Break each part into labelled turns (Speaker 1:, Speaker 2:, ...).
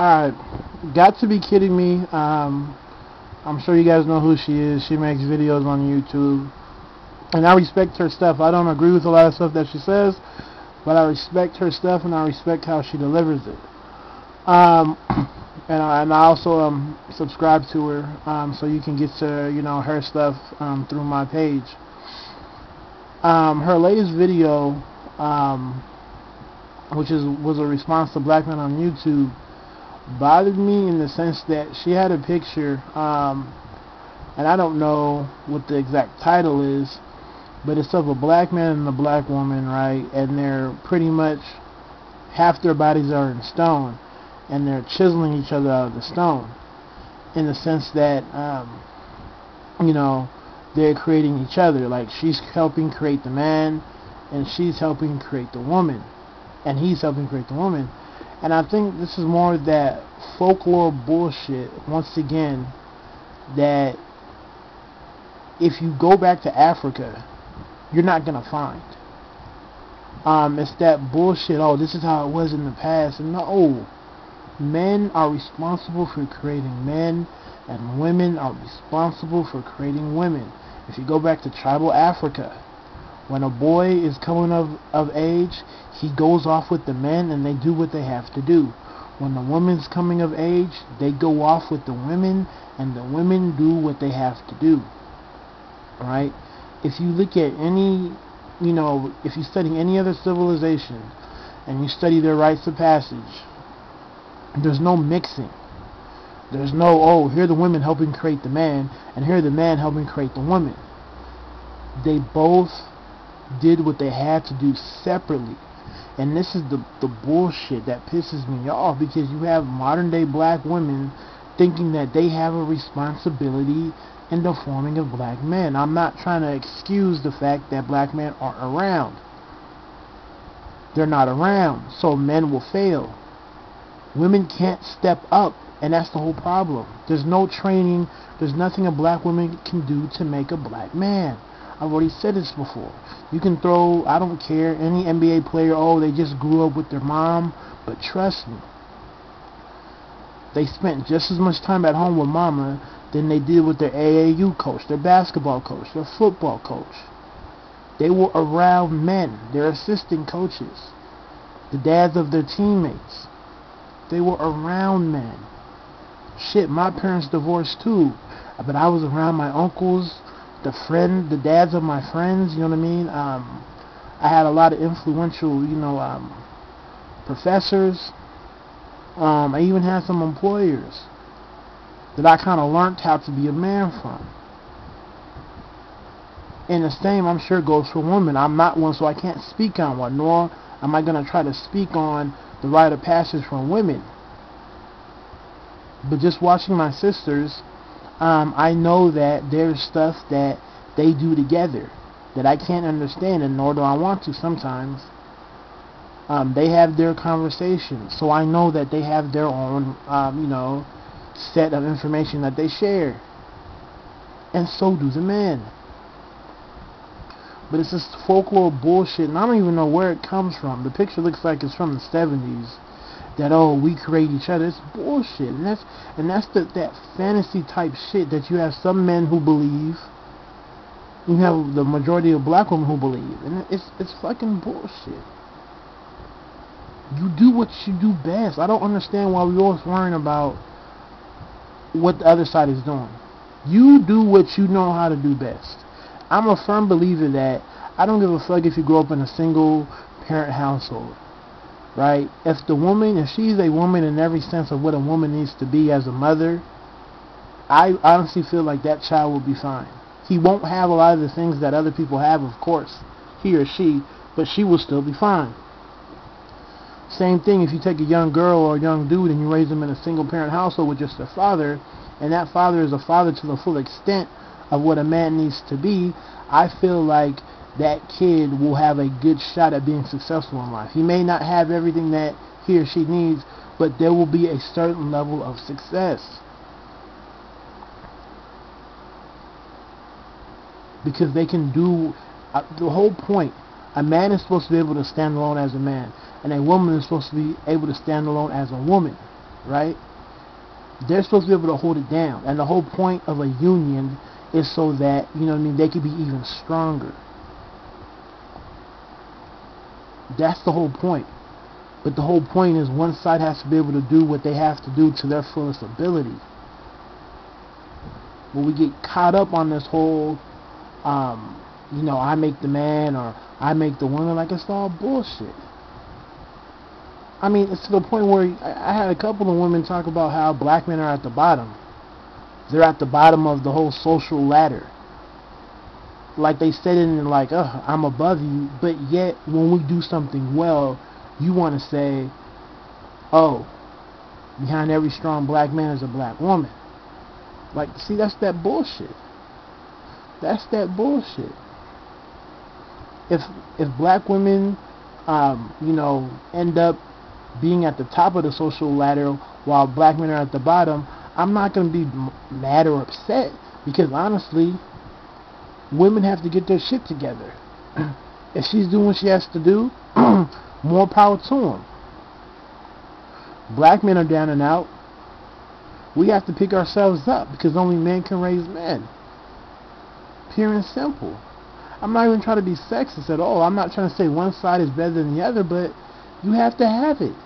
Speaker 1: Alright, got to be kidding me. I'm sure you guys know who she is. She makes videos on YouTube. And I respect her stuff. I don't agree with a lot of stuff that she says, but I respect her stuff and I respect how she delivers it. And I also subscribe to her, so you can get to her stuff through my page. Her latest video, which was a response to Black Men on YouTube, bothered me in the sense that she had a picture, and I don't know what the exact title is, but it's of a black man and a black woman, right? And they're pretty much, half their bodies are in stone, and they're chiseling each other out of the stone, in the sense that they're creating each other. Like, she's helping create the man, and she's helping create the woman, and he's helping create the woman. And I think this is more of that folklore bullshit, once again, that if you go back to Africa, you're not going to find. It's that bullshit, oh, this is how it was in the past. And no, men are responsible for creating men, and women are responsible for creating women. If you go back to tribal Africa, when a boy is coming of age, he goes off with the men and they do what they have to do. When the woman's coming of age, they go off with the women and the women do what they have to do. Right? If you look at any, if you study any other civilization and you study their rites of passage, there's no mixing. There's no, oh, here are the women helping create the man, and here are the man helping create the woman. They both did what they had to do separately. And this is the bullshit that pisses me off, because you have modern day black women thinking that they have a responsibility in the forming of black men. I'm not trying to excuse the fact that black men aren't around. They're not around, so men will fail. Women can't step up, and that's the whole problem. There's no training, there's nothing a black woman can do to make a black man. I've already said this before. You can throw, I don't care, any NBA player, oh, they just grew up with their mom, but trust me, they spent just as much time at home with mama than they did with their AAU coach, their basketball coach, their football coach. They were around men, their assistant coaches, the dads of their teammates. They were around men. Shit, my parents divorced too, but I was around my uncles, the dads of my friends, you know what I mean? I had a lot of influential, professors. I even had some employers that I kind of learned how to be a man from. And the same, I'm sure, goes for women. I'm not one, so I can't speak on one, nor am I going to try to speak on the rite of passage for women. But just watching my sisters, I know that there's stuff that they do together that I can't understand, and nor do I want to sometimes. They have their conversations, so I know that they have their own, set of information that they share. And so do the men. But it's this folklore bullshit, and I don't even know where it comes from. The picture looks like it's from the 70s. That, oh, we create each other. It's bullshit. And that's that fantasy type shit that you have some men who believe. You have the majority of black women who believe. And it's fucking bullshit. You do what you do best. I don't understand why we're always worrying about what the other side is doing. You do what you know how to do best. I'm a firm believer that I don't give a fuck if you grow up in a single parent household. Right? If she's a woman in every sense of what a woman needs to be as a mother, I honestly feel like that child will be fine. He won't have a lot of the things that other people have, of course, he or she, but she will still be fine. Same thing if you take a young girl or a young dude and you raise them in a single parent household with just a father, and that father is a father to the full extent of what a man needs to be, I feel like that kid will have a good shot at being successful in life. He may not have everything that he or she needs, but there will be a certain level of success. Because they can do the whole point. A man is supposed to be able to stand alone as a man, and a woman is supposed to be able to stand alone as a woman. right? They're supposed to be able to hold it down. And the whole point of a union is so that, you know what I mean, they could be even stronger. That's the whole point. But the whole point is one side has to be able to do what they have to do to their fullest ability. When we get caught up on this whole, you know, I make the man or I make the woman, like, it's all bullshit. I mean, it's to the point where I had a couple of women talk about how black men are at the bottom. They're at the bottom of the whole social ladder. Like they said it in like, I'm above you, but yet when we do something well, you want to say, oh, behind every strong black man is a black woman. Like, see, that's that bullshit. That's that bullshit. If black women, you know, end up being at the top of the social ladder while black men are at the bottom, I'm not going to be mad or upset, because honestly, women have to get their shit together. If she's doing what she has to do, more power to them. Black men are down and out. We have to pick ourselves up, because only men can raise men. Pure and simple. I'm not even trying to be sexist at all. I'm not trying to say one side is better than the other, but you have to have it.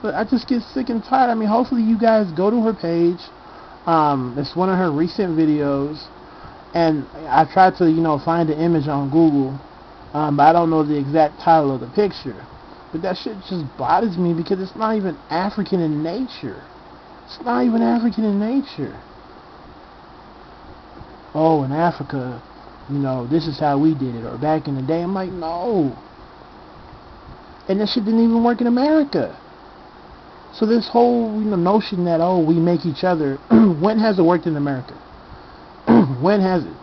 Speaker 1: But I just get sick and tired. I mean, hopefully you guys go to her page. It's one of her recent videos, and I tried to, you know, find the image on Google, but I don't know the exact title of the picture. But that shit just bothers me, because it's not even African in nature. It's not even African in nature. Oh, in Africa, you know, this is how we did it, or back in the day. I'm like, no. And that shit didn't even work in America. So this whole, you know, notion that, oh, we make each other, when has it worked in America? When has it?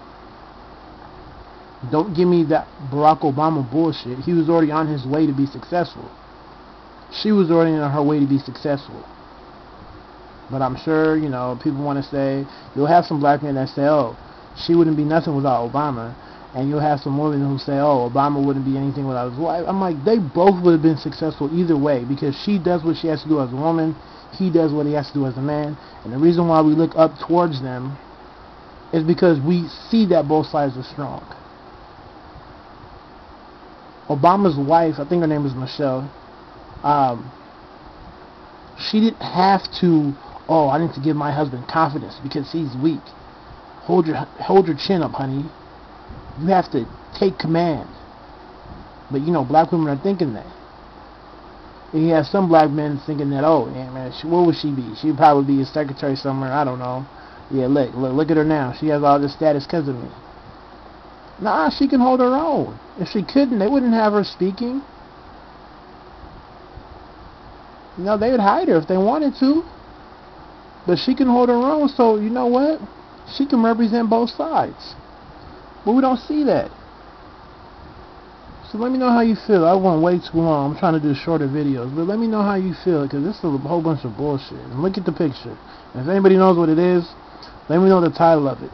Speaker 1: Don't give me that Barack Obama bullshit. He was already on his way to be successful. She was already on her way to be successful. But I'm sure, you know, people want to say, you'll have some black men that say, oh, she wouldn't be nothing without Obama. And you'll have some women who say, oh, Obama wouldn't be anything without his wife. I'm like, they both would have been successful either way, because she does what she has to do as a woman, he does what he has to do as a man. And the reason why we look up towards them is because we see that both sides are strong. Obama's wife, I think her name was Michelle, she didn't have to, oh, I need to give my husband confidence because he's weak. Hold your chin up, honey. You have to take command. But, you know, black women are thinking that. And you have some black men thinking that, oh, yeah, man, where would she be? She'd probably be a secretary somewhere, I don't know. Yeah, look at her now. She has all this status because of me. Nah, she can hold her own. If she couldn't, they wouldn't have her speaking. You know, they would hide her if they wanted to. But she can hold her own, so you know what? She can represent both sides. But we don't see that. So let me know how you feel. I went way too long. I'm trying to do shorter videos. But let me know how you feel, because this is a whole bunch of bullshit. And look at the picture. And if anybody knows what it is, let me know the title of it.